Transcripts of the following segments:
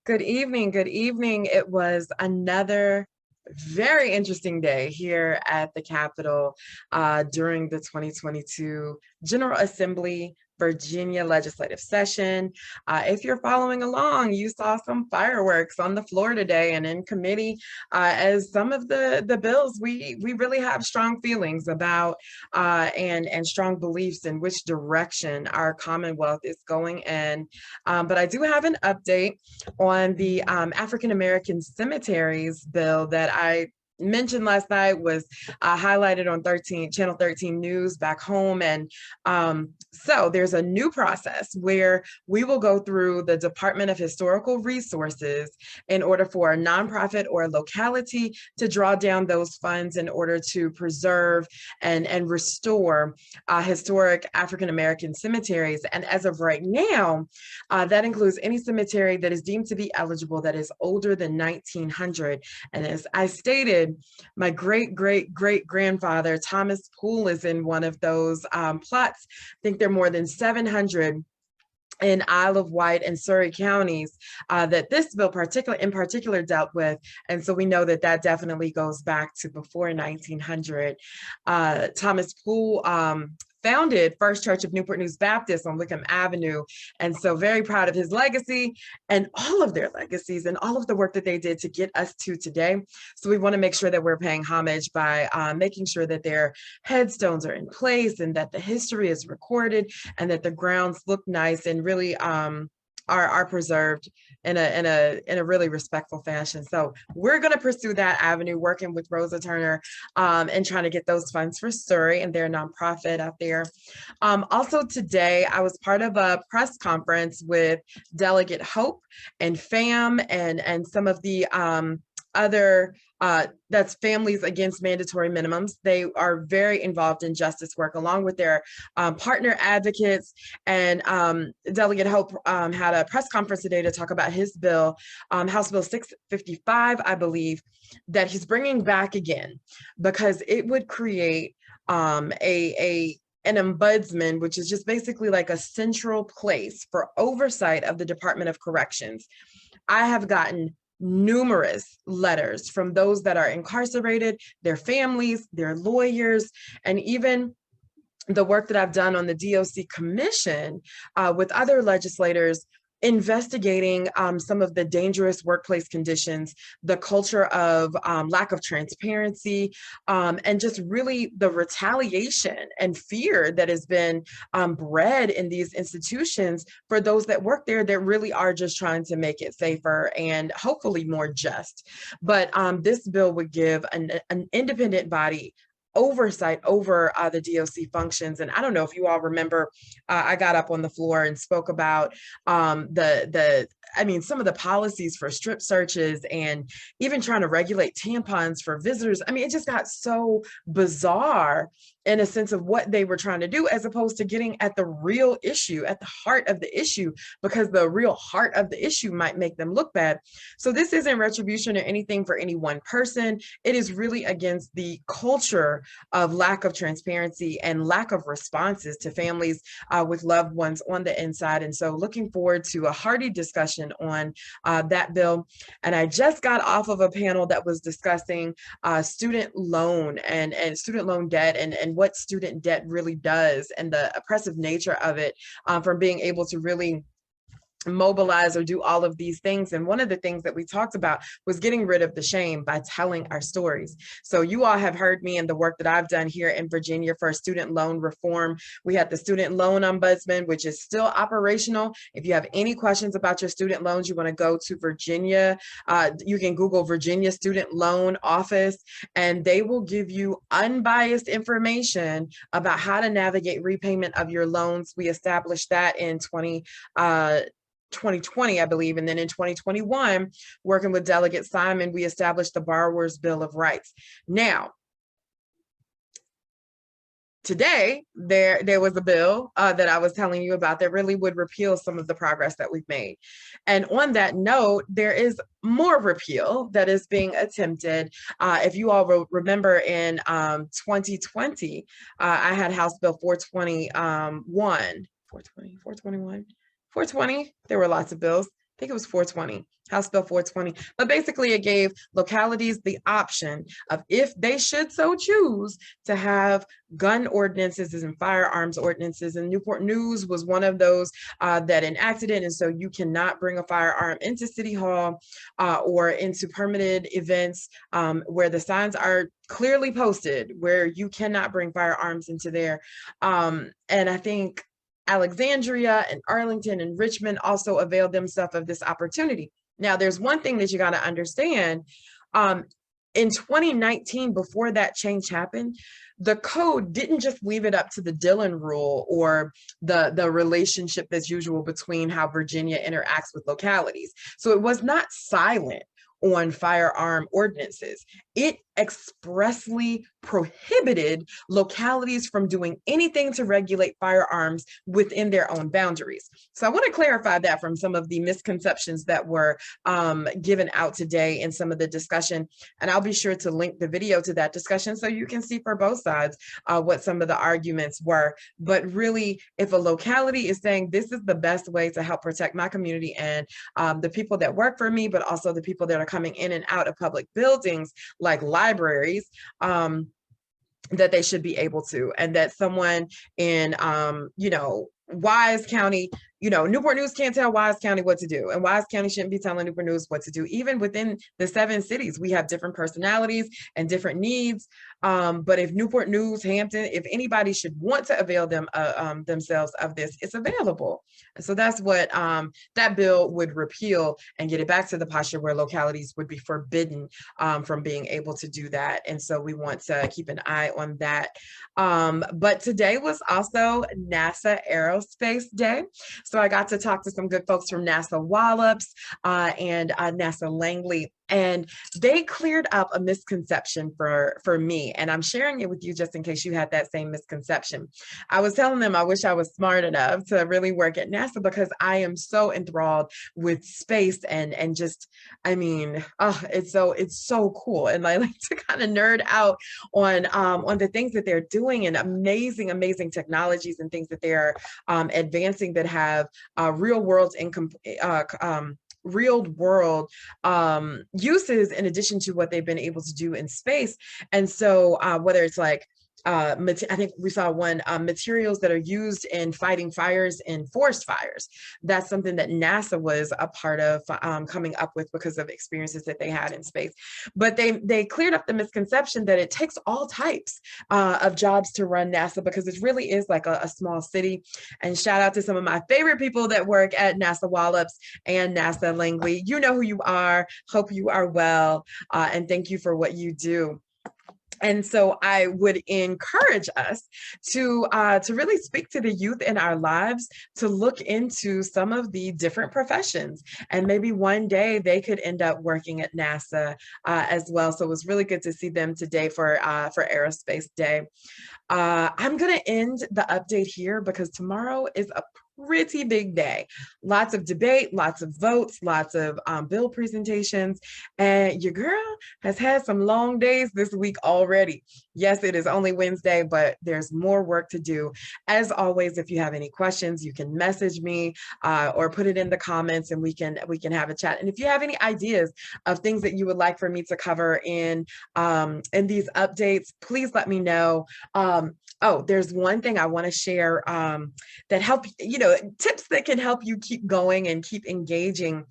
Good evening. Good evening. It was another very interesting day here at the Capitol during the 2022 General Assembly Virginia legislative session. If you're following along, you saw some fireworks on the floor today and in committee as some of the bills we really have strong feelings about and strong beliefs in which direction our Commonwealth is going in. But I do have an update on the African American Cemeteries bill that I mentioned last night was highlighted on Channel 13 News back home. And so there's a new process where we will go through the Department of Historical Resources in order for a nonprofit or a locality to draw down those funds in order to preserve and restore historic African American cemeteries. And as of right now, that includes any cemetery that is deemed to be eligible that is older than 1900. And as I stated, my great-great-great-grandfather, Thomas Poole, is in one of those plots. I think there are more than 700 in Isle of Wight and Surrey counties that this bill in particular dealt with. And so we know that that definitely goes back to before 1900. Thomas Poole founded First Church of Newport News Baptist on Wickham Avenue. And so very proud of his legacy and all of their legacies and all of the work that they did to get us to today. So we want to make sure that we're paying homage by making sure that their headstones are in place and that the history is recorded and that the grounds look nice and really are preserved in a really respectful fashion. So we're going to pursue that avenue, working with Rosa Turner and trying to get those funds for Surrey and their nonprofit out there. Also today, I was part of a press conference with Delegate Hope and FAM and some of the other that's Families Against Mandatory Minimums. They are very involved in justice work along with their partner advocates. And Delegate Hope had a press conference today to talk about his bill, House Bill 655, I believe, that he's bringing back again because it would create an ombudsman, which is just basically like a central place for oversight of the Department of Corrections. I have gotten numerous letters from those that are incarcerated, their families, their lawyers, and even the work that I've done on the DOC commission with other legislators investigating some of the dangerous workplace conditions, the culture of lack of transparency, and just really the retaliation and fear that has been bred in these institutions for those that work there that really are just trying to make it safer and hopefully more just. But this bill would give an independent body oversight over the DOC functions. And I don't know if you all remember, I got up on the floor and spoke about some of the policies for strip searches and even trying to regulate tampons for visitors. I mean, it just got so bizarre in a sense of what they were trying to do, as opposed to getting at the real issue, at the heart of the issue, because the real heart of the issue might make them look bad. So this isn't retribution or anything for any one person. It is really against the culture of lack of transparency and lack of responses to families with loved ones on the inside. And so looking forward to a hearty discussion on that bill. And I just got off of a panel that was discussing student loan and student loan debt and what student debt really does and the oppressive nature of it from being able to really mobilize or do all of these things. And one of the things that we talked about was getting rid of the shame by telling our stories. So you all have heard me and the work that I've done here in Virginia for student loan reform. We had the student loan ombudsman, which is still operational. If you have any questions about your student loans, you want to go to Virginia, you can Google Virginia Student Loan Office, and they will give you unbiased information about how to navigate repayment of your loans. We established that in 2020, I believe. And then in 2021, working with Delegate Simon, we established the Borrower's Bill of Rights. Now, today, there was a bill that I was telling you about that really would repeal some of the progress that we've made. And on that note, there is more repeal that is being attempted. If you all remember in 2020, I had House Bill 421, 420, there were lots of bills. think it was 420, House Bill 420. But basically, it gave localities the option of, if they should so choose, to have gun ordinances and firearms ordinances. And Newport News was one of those that enacted it. And so you cannot bring a firearm into City Hall or into permitted events where the signs are clearly posted, where you cannot bring firearms into there. And I think Alexandria and Arlington and Richmond also availed themselves of this opportunity. Now, there's one thing that you got to understand. In 2019, before that change happened, the code didn't just leave it up to the Dillon rule or the relationship as usual between how Virginia interacts with localities. So it was not silent on firearm ordinances. It expressly prohibited localities from doing anything to regulate firearms within their own boundaries. So I want to clarify that from some of the misconceptions that were given out today in some of the discussion. And I'll be sure to link the video to that discussion so you can see for both sides what some of the arguments were. But really, if a locality is saying this is the best way to help protect my community and the people that work for me, but also the people that are coming in and out of public buildings like libraries, that they should be able to, and that someone in, Wise County, Newport News can't tell Wise County what to do, and Wise County shouldn't be telling Newport News what to do. Even within the 7 cities, we have different personalities and different needs. But if Newport News, Hampton, if anybody should want to avail themselves of this, it's available. And so that's what that bill would repeal and get it back to the posture where localities would be forbidden from being able to do that. And so we want to keep an eye on that. But today was also NASA Aerospace Day. So I got to talk to some good folks from NASA Wallops and NASA Langley, and they cleared up a misconception for me. And I'm sharing it with you just in case you had that same misconception. I was telling them I wish I was smart enough to really work at NASA, because I am so enthralled with space and just, it's so cool. And I like to kind of nerd out on the things that they're doing, and amazing technologies and things that they're advancing that have real world uses in addition to what they've been able to do in space. And so whether it's like I think we saw one, materials that are used in fighting fires in forest fires. That's something that NASA was a part of coming up with because of experiences that they had in space. But they cleared up the misconception that it takes all types of jobs to run NASA, because it really is like a small city. And shout out to some of my favorite people that work at NASA Wallops and NASA Langley. You know who you are. Hope you are well. And thank you for what you do. And so I would encourage us to really speak to the youth in our lives, to look into some of the different professions, and maybe one day they could end up working at NASA as well. So it was really good to see them today for Aerospace Day. I'm going to end the update here because tomorrow is a pretty big day. Lots of debate, lots of votes, lots of bill presentations, and your girl has had some long days this week already. Yes, it is only Wednesday, but there's more work to do. As always, if you have any questions, you can message me or put it in the comments, and we can have a chat. And if you have any ideas of things that you would like for me to cover in these updates, please let me know. Oh, there's one thing I want to share that help, tips that can help you keep going and keep engaging.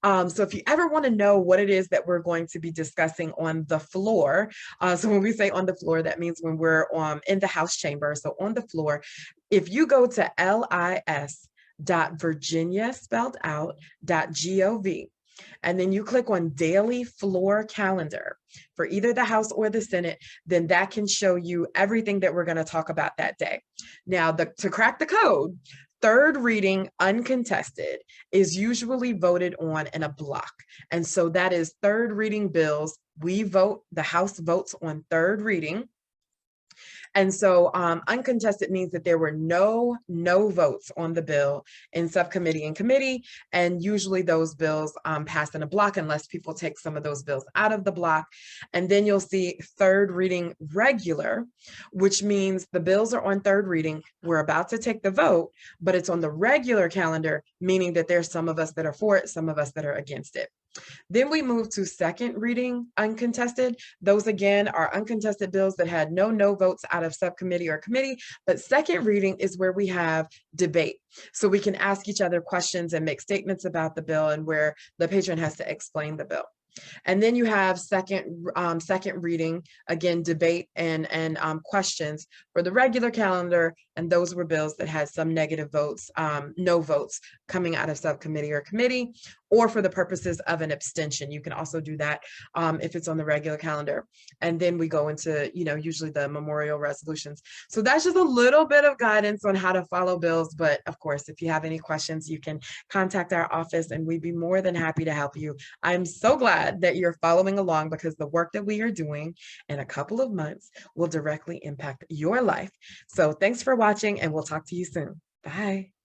So if you ever want to know what it is that we're going to be discussing on the floor, so when we say on the floor, that means when we're in the House chamber. So on the floor, if you go to lis.virginia spelled out.gov, and then you click on daily floor calendar for either the House or the Senate, then that can show you everything that we're going to talk about that day. Now, to crack the code, third reading uncontested is usually voted on in a block. And so that is third reading bills. The House votes on third reading. And so uncontested means that there were no votes on the bill in subcommittee and committee. And usually those bills pass in a block unless people take some of those bills out of the block. And then you'll see third reading regular, which means the bills are on third reading. We're about to take the vote, but it's on the regular calendar, meaning that there's some of us that are for it, some of us that are against it. Then we move to second reading uncontested. Those again are uncontested bills that had no votes out of subcommittee or committee, but second reading is where we have debate. So we can ask each other questions and make statements about the bill, and where the patron has to explain the bill. And then you have second reading, again, debate and questions for the regular calendar. And those were bills that had some negative votes, no votes coming out of subcommittee or committee, or for the purposes of an abstention. You can also do that if it's on the regular calendar. And then we go into, usually the memorial resolutions. So that's just a little bit of guidance on how to follow bills. But of course, if you have any questions, you can contact our office and we'd be more than happy to help you. I'm so glad that you're following along, because the work that we are doing in a couple of months will directly impact your life. So thanks for watching, and we'll talk to you soon. Bye.